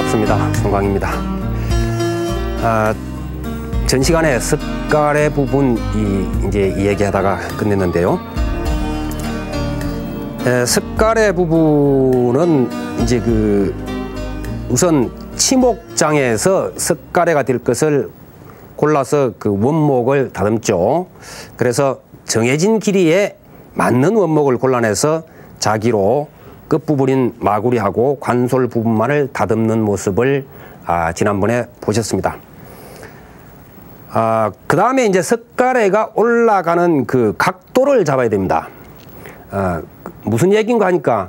반갑습니다. 송광입니다. 전 시간에 석가래 부분 이제 이야기하다가 끝냈는데요. 석가래 부분은 이제 우선 치목장에서 석가래가 될 것을 골라서 그 원목을 다듬죠. 그래서 정해진 길이에 맞는 원목을 골라내서 자기로 끝부분인 마구리하고 관솔 부분만을 다듬는 모습을 지난번에 보셨습니다. 그 다음에 이제 석가래가 올라가는 그 각도를 잡아야 됩니다. 무슨 얘기인가 하니까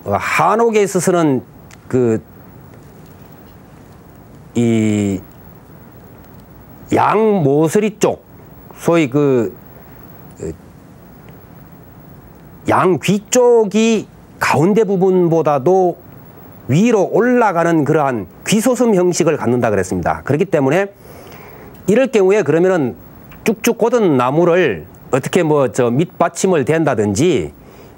한옥에 있어서는 이 양모서리 쪽, 소위 양귀 쪽이 가운데 부분보다도 위로 올라가는 그러한 귀소섬 형식을 갖는다 그랬습니다. 그렇기 때문에 이럴 경우에 그러면은 쭉쭉 꽂은 나무를 어떻게 밑받침을 댄다든지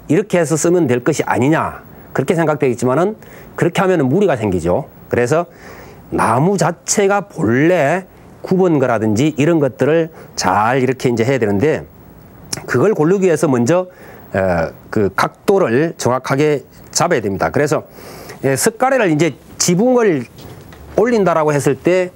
이렇게 해서 쓰면 될 것이 아니냐, 그렇게 생각되겠지만은 그렇게 하면은 무리가 생기죠. 그래서 나무 자체가 본래 굽은 거라든지 이런 것들을 잘 이렇게 이제 해야 되는데, 그걸 고르기 위해서 먼저 그 각도를 정확하게 잡아야 됩니다. 그래서 석가래를 이제 지붕을 올린다라고 했을 때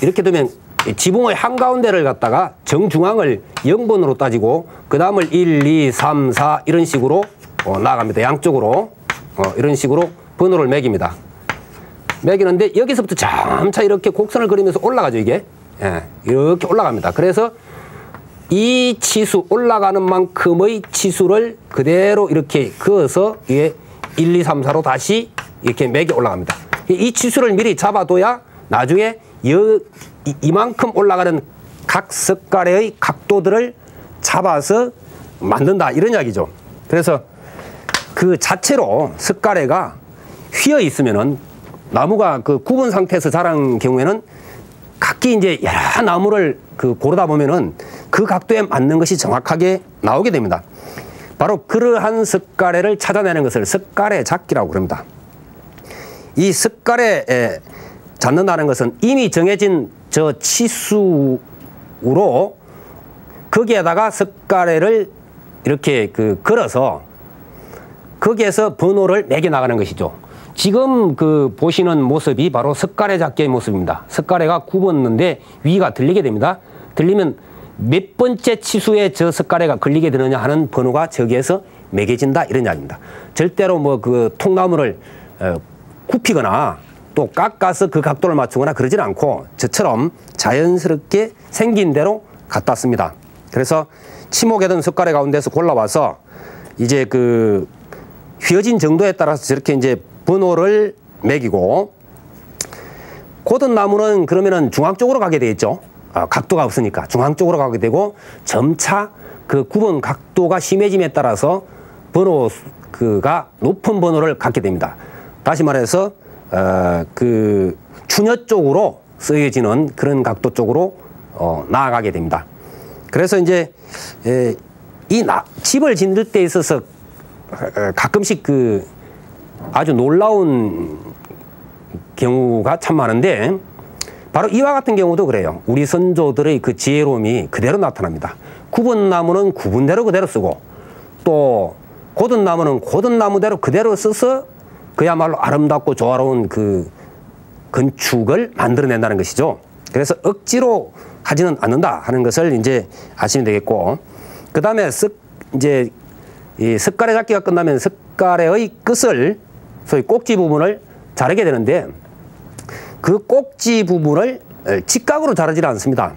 이렇게 되면 지붕의 한가운데를 갖다가 정중앙을 0번으로 따지고 그 다음을 1, 2, 3, 4 이런 식으로 나아갑니다. 양쪽으로 이런 식으로 번호를 매깁니다. 매기는데 여기서부터 점차 이렇게 곡선을 그리면서 올라가죠. 이게 이렇게 올라갑니다. 그래서 이 치수, 올라가는 만큼의 치수를 그대로 이렇게 그어서 위에 1, 2, 3, 4로 다시 이렇게 매겨 올라갑니다. 이 치수를 미리 잡아둬야 나중에 이만큼 올라가는 각 석가래의 각도들을 잡아서 만든다, 이런 이야기죠. 그래서 그 자체로 석가래가 휘어 있으면은, 나무가 굽은 상태에서 자란 경우에는 각기 이제 여러 나무를 고르다 보면은 그 각도에 맞는 것이 정확하게 나오게 됩니다. 바로 그러한 석가래를 찾아내는 것을 석가래 잡기라고 그럽니다. 이 석가래 잡는다는 것은 이미 정해진 저 치수로 거기에다가 석가래를 이렇게 걸어서 거기에서 번호를 매겨 나가는 것이죠. 지금 보시는 모습이 바로 석가래 잡기의 모습입니다. 석가래가 굽었는데 위가 들리게 됩니다. 들리면 몇 번째 치수에 저 석가래가 걸리게 되느냐 하는 번호가 저기에서 매겨진다, 이런 이야기입니다. 절대로 통나무를 굽히거나 또 깎아서 그 각도를 맞추거나 그러진 않고 저처럼 자연스럽게 생긴 대로 갖다 씁니다. 그래서 치목에든 석가래 가운데서 골라와서 이제 휘어진 정도에 따라서 저렇게 이제 번호를 매기고, 고든 나무는 그러면은 중앙 쪽으로 가게 되겠죠. 각도가 없으니까 중앙 쪽으로 가게 되고, 점차 그 굽은 각도가 심해짐에 따라서 번호가 높은 번호를 갖게 됩니다. 다시 말해서 추녀 쪽으로 쓰여지는 그런 각도 쪽으로 나아가게 됩니다. 그래서 이제 집을 짓는 데 있어서 가끔씩 아주 놀라운 경우가 참 많은데, 바로 이와 같은 경우도 그래요. 우리 선조들의 그 지혜로움이 그대로 나타납니다. 굽은 나무는 굽은 대로 그대로 쓰고, 또 고든 나무는 고든 나무대로 그대로 써서 그야말로 아름답고 조화로운 건축을 만들어낸다는 것이죠. 그래서 억지로 하지는 않는다 하는 것을 이제 아시면 되겠고, 그 다음에 이제 이 석가래 잡기가 끝나면 석가래의 끝을, 소위 꼭지 부분을 자르게 되는데, 그 꼭지 부분을 직각으로 자르지 않습니다.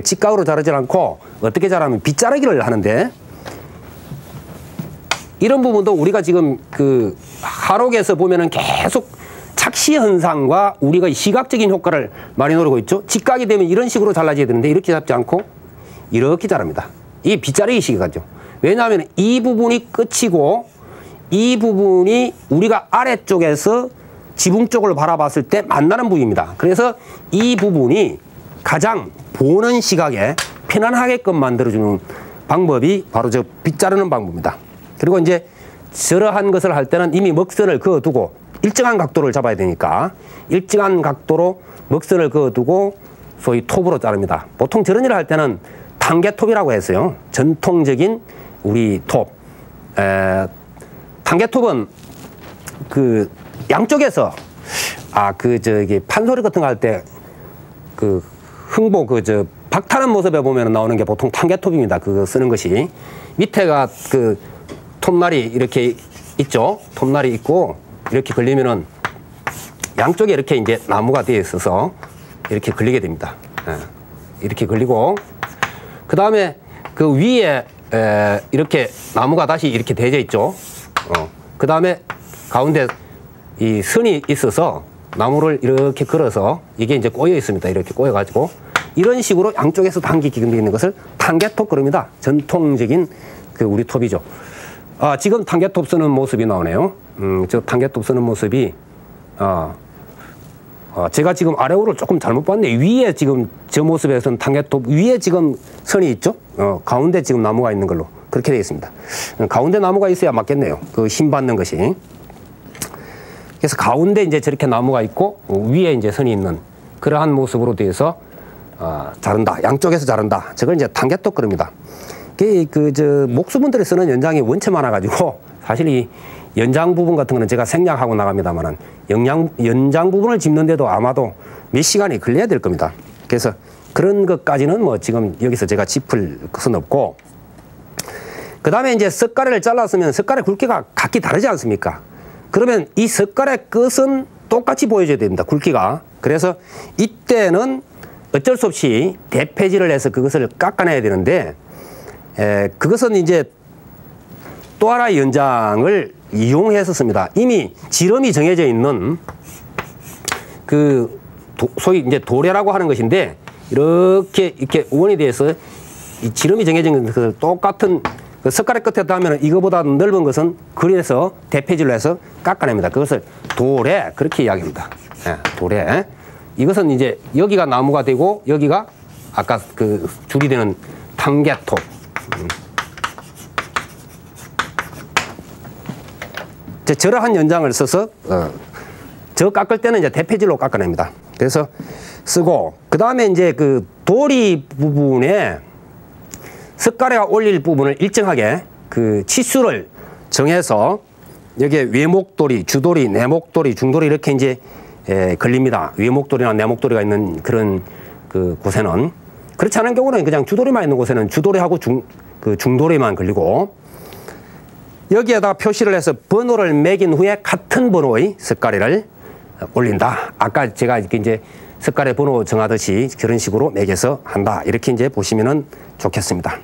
직각으로 자르지 않고 어떻게 자르면 빗자르기를 하는데, 이런 부분도 우리가 지금 한옥에서 보면은 계속 착시 현상과 우리가 시각적인 효과를 많이 노리고 있죠. 직각이 되면 이런 식으로 잘라져야 되는데 이렇게 잡지 않고 이렇게 자릅니다. 이 빗자르기 시기가죠. 왜냐하면 이 부분이 끝이고 이 부분이 우리가 아래쪽에서 지붕 쪽을 바라봤을 때 만나는 부위입니다. 그래서 이 부분이 가장 보는 시각에 편안하게끔 만들어주는 방법이 바로 저 빗자르는 방법입니다. 그리고 이제 저러한 것을 할 때는 이미 먹선을 그어두고 일정한 각도를 잡아야 되니까 일정한 각도로 먹선을 그어두고 소위 톱으로 자릅니다. 보통 저런 일을 할 때는 단계톱이라고 했어요. 전통적인 우리 톱. 단계톱은 그 양쪽에서 판소리 같은 거 할 때 그 흥보 박타는 모습에 보면 나오는 게 보통 단계톱입니다. 그거 쓰는 것이 밑에가 그 톱날이 이렇게 있죠. 톱날이 있고 이렇게 걸리면은 양쪽에 이렇게 이제 나무가 되어 있어서 이렇게 걸리게 됩니다. 이렇게 걸리고 그 다음에 그 위에 이렇게 나무가 다시 이렇게 대져 있죠. 그 다음에 가운데 이 선이 있어서 나무를 이렇게 걸어서 이게 이제 꼬여 있습니다. 이렇게 꼬여 가지고 이런 식으로 양쪽에서 당기게 있는 것을 단계톱 그럽니다. 전통적인 그 우리 톱이죠. 지금 단계톱 쓰는 모습이 나오네요. 저 단계톱 쓰는 모습이 제가 지금 아래오를 조금 잘못 봤는데 위에 지금 저 모습에서는 단계톱 위에 지금 선이 있죠. 가운데 지금 나무가 있는 걸로 그렇게 되어 있습니다. 가운데 나무가 있어야 맞겠네요. 그 힘 받는 것이. 그래서 가운데 이제 저렇게 나무가 있고 위에 이제 선이 있는 그러한 모습으로 되어서 자른다. 양쪽에서 자른다. 저걸 이제 단계톱 그럽니다. 목수분들이 쓰는 연장이 원체 많아가지고 사실 이 연장 부분 같은 거는 제가 생략하고 나갑니다만은 연장 부분을 짚는데도 아마도 몇 시간이 걸려야 될 겁니다. 그래서 그런 것까지는 뭐 지금 여기서 제가 짚을 것은 없고, 그 다음에 이제 석가래를 잘랐으면 석가래 굵기가 각기 다르지 않습니까? 그러면 이 석가래 끝은 똑같이 보여줘야 됩니다. 굵기가. 그래서 이때는 어쩔 수 없이 대패질을 해서 그것을 깎아내야 되는데, 그것은 이제 또 하나의 연장을 이용해서 씁니다. 이미 지름이 정해져 있는 소위 이제 도래라고 하는 것인데, 이렇게 원이 돼서 이 지름이 정해진 것을 똑같은 그 석가래 끝에 닿으면 이거보다 넓은 것은 그래서 대패질로 해서 깎아냅니다. 그것을 도래, 그렇게 이야기합니다. 도래. 이것은 이제 여기가 나무가 되고 여기가 아까 그 줄이 되는 단계톱. 저러한 연장을 써서 저 깎을 때는 이제 대패질로 깎아냅니다. 그래서 쓰고, 그 다음에 이제 그 도리 부분에 석가래가 올릴 부분을 일정하게 그 치수를 정해서 여기에 외목도리, 주도리, 내목도리, 중도리 이렇게 이제 걸립니다. 외목도리나 내목도리가 있는 그런 그 곳에는. 그렇지 않은 경우는 그냥 주도리만 있는 곳에는 주도리하고 중도리만 걸리고, 여기에다가 표시를 해서 번호를 매긴 후에 같은 번호의 석가래를 올린다. 아까 제가 이제 석가래 번호 정하듯이 그런 식으로 매겨서 한다. 이렇게 이제 보시면은 좋겠습니다.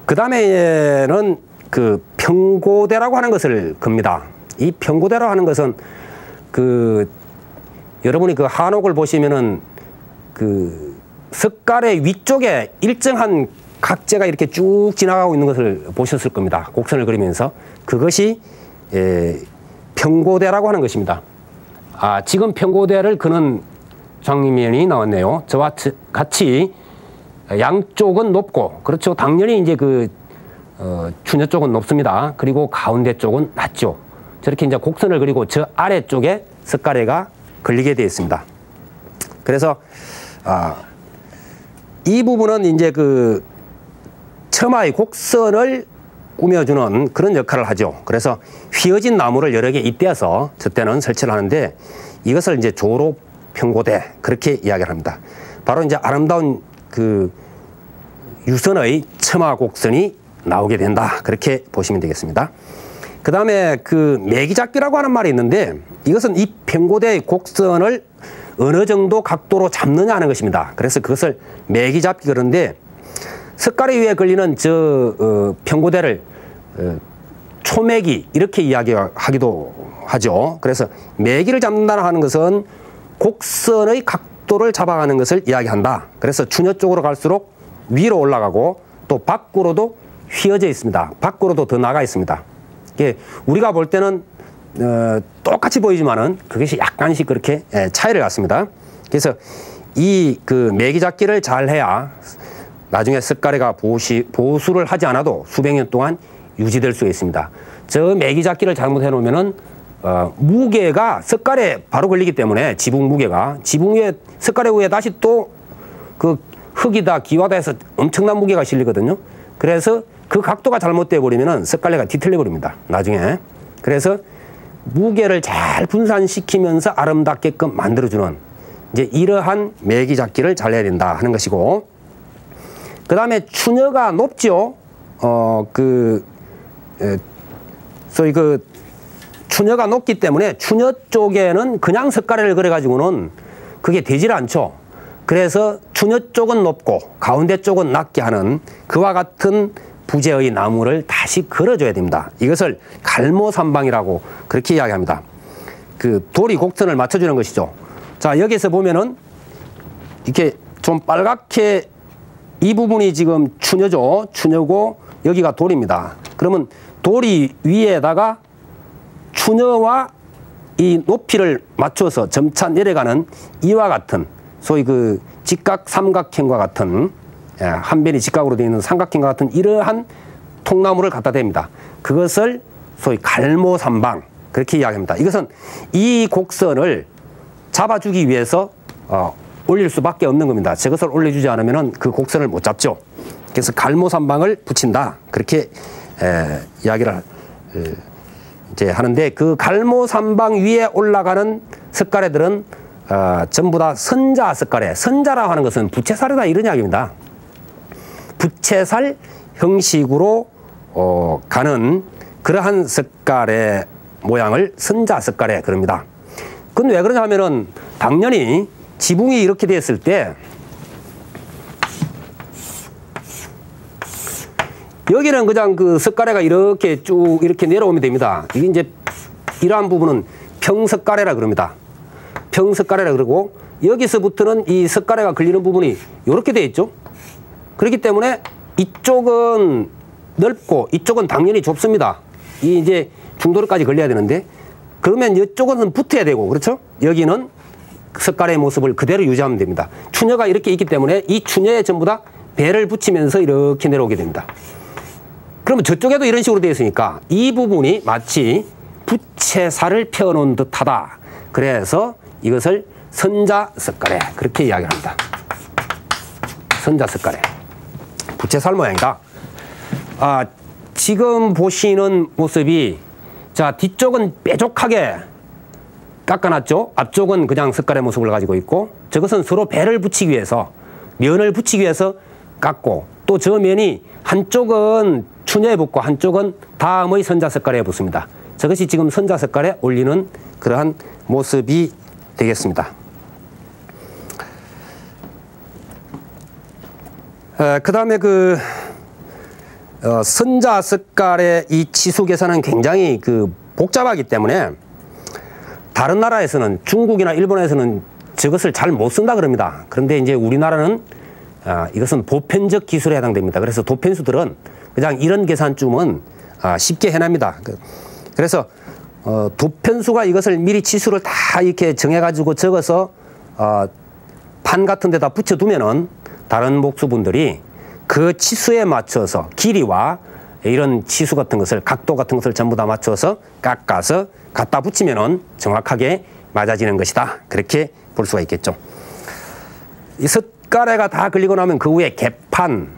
그 다음에는 그 평고대라고 하는 것을 겁니다. 이 평고대라고 하는 것은 여러분이 그 한옥을 보시면은 그 석가래 위쪽에 일정한 각재가 이렇게 쭉 지나가고 있는 것을 보셨을 겁니다. 곡선을 그리면서. 그것이 평고대라고 하는 것입니다. 지금 평고대를 그는 장면이 나왔네요. 저와 같이 양쪽은 높고, 그렇죠. 당연히 이제 추녀 쪽은 높습니다. 그리고 가운데 쪽은 낮죠. 저렇게 이제 곡선을 그리고 저 아래쪽에 석가래가 걸리게 되어 있습니다. 그래서 이 부분은 이제 처마의 곡선을 꾸며주는 그런 역할을 하죠. 그래서 휘어진 나무를 여러 개 잇대어서 저때는 설치를 하는데, 이것을 이제 조로 평고대, 그렇게 이야기를 합니다. 바로 이제 아름다운 유선의 처마 곡선이 나오게 된다. 그렇게 보시면 되겠습니다. 그 다음에 매기잡기라고 하는 말이 있는데, 이것은 이 평고대의 곡선을 어느 정도 각도로 잡느냐 하는 것입니다. 그래서 그것을 매기잡기 그러는데, 석가래 위에 걸리는 평고대를 초매기 이렇게 이야기하기도 하죠. 그래서 매기를 잡는다 하는 것은 곡선의 각도를 잡아가는 것을 이야기한다. 그래서 추녀 쪽으로 갈수록 위로 올라가고 또 밖으로도 휘어져 있습니다. 밖으로도 더 나가 있습니다. 우리가 볼 때는 똑같이 보이지만은 그것이 약간씩 그렇게 차이를 갖습니다. 그래서 이 매기 잡기를 잘 해야 나중에 석가래가 보수를 하지 않아도 수백 년 동안 유지될 수 있습니다. 저 매기잡기를 잘못해 놓으면은 무게가 석갈에 바로 걸리기 때문에 지붕 무게가 지붕 위에 석갈에 위에 다시 또 그 흙이다 기와다 해서 엄청난 무게가 실리거든요. 그래서 그 각도가 잘못돼 버리면은 석갈래가 뒤틀려 버립니다. 나중에. 그래서 무게를 잘 분산시키면서 아름답게끔 만들어주는 이제 이러한 매기잡기를 잘 해야 된다 하는 것이고, 그 다음에 추녀가 높죠. 소위 추녀가 높기 때문에 추녀 쪽에는 그냥 석가래를 그려가지고는 그게 되질 않죠. 그래서 추녀 쪽은 높고 가운데 쪽은 낮게 하는 그와 같은 부재의 나무를 다시 걸어줘야 됩니다. 이것을 갈모삼방이라고 그렇게 이야기합니다. 그 도리 곡선을 맞춰주는 것이죠. 자, 여기서 보면은 이렇게 좀 빨갛게 이 부분이 지금 추녀죠. 추녀고 여기가 돌입니다. 그러면 돌이 위에다가 추녀와 이 높이를 맞춰서 점차 내려가는 이와 같은 소위 그 직각 삼각형과 같은 한 변이 직각으로 되어 있는 삼각형과 같은 이러한 통나무를 갖다 댑니다. 그것을 소위 갈모삼방 그렇게 이야기합니다. 이것은 이 곡선을 잡아주기 위해서 올릴 수밖에 없는 겁니다. 저것을 올려주지 않으면 그 곡선을 못 잡죠. 그래서 갈모삼방을 붙인다 그렇게 이야기를 이제 하는데, 그 갈모삼방 위에 올라가는 석가래들은 전부 다 선자 석가래. 선자라고 하는 것은 부채살이다 이런 이야기입니다. 부채살 형식으로 가는 그러한 석가래 모양을 선자 석가래 그럽니다. 그건 왜 그러냐 하면은 당연히 지붕이 이렇게 되었을 때 여기는 그냥 그 석가래가 이렇게 쭉 이렇게 내려오면 됩니다. 이게 이제 이러한 부분은 평석가래라 그럽니다. 평석가래라 그러고, 여기서부터는 이 석가래가 걸리는 부분이 이렇게 되어 있죠. 그렇기 때문에 이쪽은 넓고 이쪽은 당연히 좁습니다. 이 이제 중도로까지 걸려야 되는데, 그러면 이쪽은 붙어야 되고, 그렇죠? 여기는 석가래의 모습을 그대로 유지하면 됩니다. 추녀가 이렇게 있기 때문에 이 추녀에 전부 다 배를 붙이면서 이렇게 내려오게 됩니다. 그러면 저쪽에도 이런 식으로 되어 있으니까 이 부분이 마치 부채살을 펴놓은 듯하다. 그래서 이것을 선자 석가래 그렇게 이야기를 합니다. 선자 석가래. 부채살 모양이다. 지금 보시는 모습이, 자, 뒤쪽은 뾰족하게 깎아놨죠. 앞쪽은 그냥 석가래 모습을 가지고 있고, 저것은 서로 배를 붙이기 위해서, 면을 붙이기 위해서 깎고, 또 저 면이 한쪽은 추녀에 붙고 한쪽은 다음의 선자 석가래에 붙습니다. 저것이 지금 선자 석가래 올리는 그러한 모습이 되겠습니다. 그 다음에 선자 석가래 이 치수 계산은 굉장히 복잡하기 때문에 다른 나라에서는, 중국이나 일본에서는 저것을 잘 못 쓴다 그럽니다. 그런데 이제 우리나라는 이것은 보편적 기술에 해당됩니다. 그래서 도편수들은 그냥 이런 계산쯤은 쉽게 해냅니다. 그래서 도편수가 이것을 미리 치수를 다 이렇게 정해가지고 적어서 판 같은 데다 붙여두면은 다른 목수분들이 그 치수에 맞춰서 길이와 이런 치수 같은 것을, 각도 같은 것을 전부 다 맞춰서 깎아서 갖다 붙이면은 정확하게 맞아지는 것이다. 그렇게 볼 수가 있겠죠. 이 석가래가 다 걸리고 나면 그 위에 개판,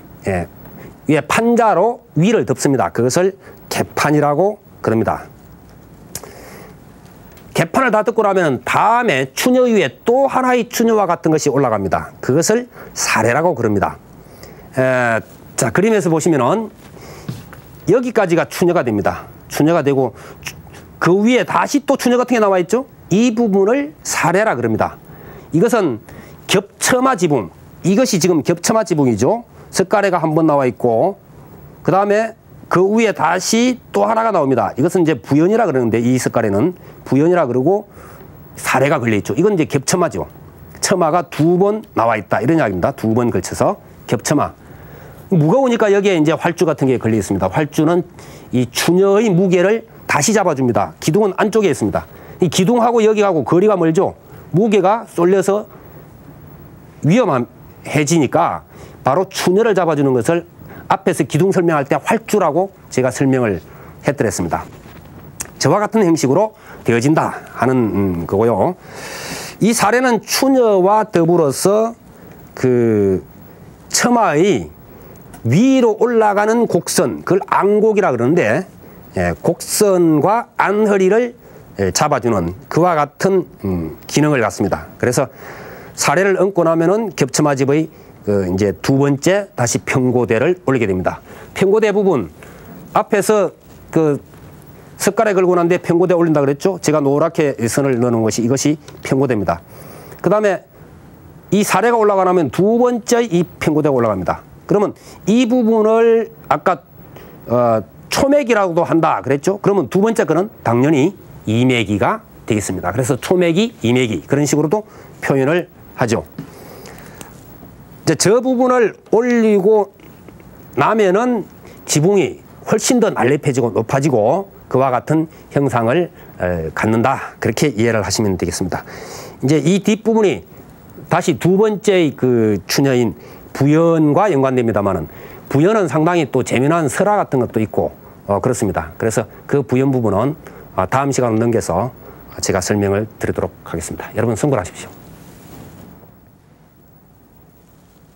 위에 판자로 위를 덮습니다. 그것을 개판이라고 그럽니다. 개판을 다 덮고 나면 다음에 추녀 위에 또 하나의 추녀와 같은 것이 올라갑니다. 그것을 사래라고 그럽니다. 자, 그림에서 보시면은 여기까지가 추녀가 됩니다. 추녀가 되고 그 위에 다시 또 추녀 같은 게 나와 있죠. 이 부분을 사래라 그럽니다. 이것은 겹처마 지붕. 이것이 지금 겹처마 지붕이죠. 석가래가 한 번 나와 있고, 그 다음에 그 위에 다시 또 하나가 나옵니다. 이것은 이제 부연이라 그러는데, 이 석가래는 부연이라 그러고 사래가 걸려 있죠. 이건 이제 겹처마죠. 처마가 두 번 나와 있다 이런 이야기입니다. 두 번 걸쳐서 겹처마. 무거우니까 여기에 이제 활주 같은 게 걸려 있습니다. 활주는 이 추녀의 무게를 다시 잡아줍니다. 기둥은 안쪽에 있습니다. 이 기둥하고 여기하고 거리가 멀죠. 무게가 쏠려서 위험해지니까 바로 추녀를 잡아주는 것을 앞에서 기둥 설명할 때 활주라고 제가 설명을 했더랬습니다. 저와 같은 형식으로 되어진다 하는 거고요. 이 사례는 추녀와 더불어서 그 처마의 위로 올라가는 곡선, 그걸 안곡이라 그러는데, 곡선과 안허리를 잡아주는 그와 같은 기능을 갖습니다. 그래서 사례를 얹고 나면은 겹쳐마집의 그 이제 두 번째 다시 평고대를 올리게 됩니다. 평고대 부분 앞에서 그 석가래 걸고 난 뒤에 평고대 올린다 그랬죠. 제가 노랗게 선을 넣는 것이 이것이 평고대입니다. 그 다음에 이 사례가 올라가 나면 두 번째 이 평고대가 올라갑니다. 그러면 이 부분을 아까 초매기라고도 한다 그랬죠. 그러면 두 번째 거는 당연히 이매기가 되겠습니다. 그래서 초매기, 이매기 그런 식으로도 표현을 하죠. 이제 저 부분을 올리고 나면은 지붕이 훨씬 더 날렵해지고 높아지고 그와 같은 형상을 갖는다. 그렇게 이해를 하시면 되겠습니다. 이제 이 뒷부분이 다시 두 번째 그 추녀인 부연과 연관됩니다만은 부연은 상당히 또 재미난 설화 같은 것도 있고 그렇습니다. 그래서 그 부연 부분은 다음 시간으로 넘겨서 제가 설명을 드리도록 하겠습니다. 여러분 성불하십시오.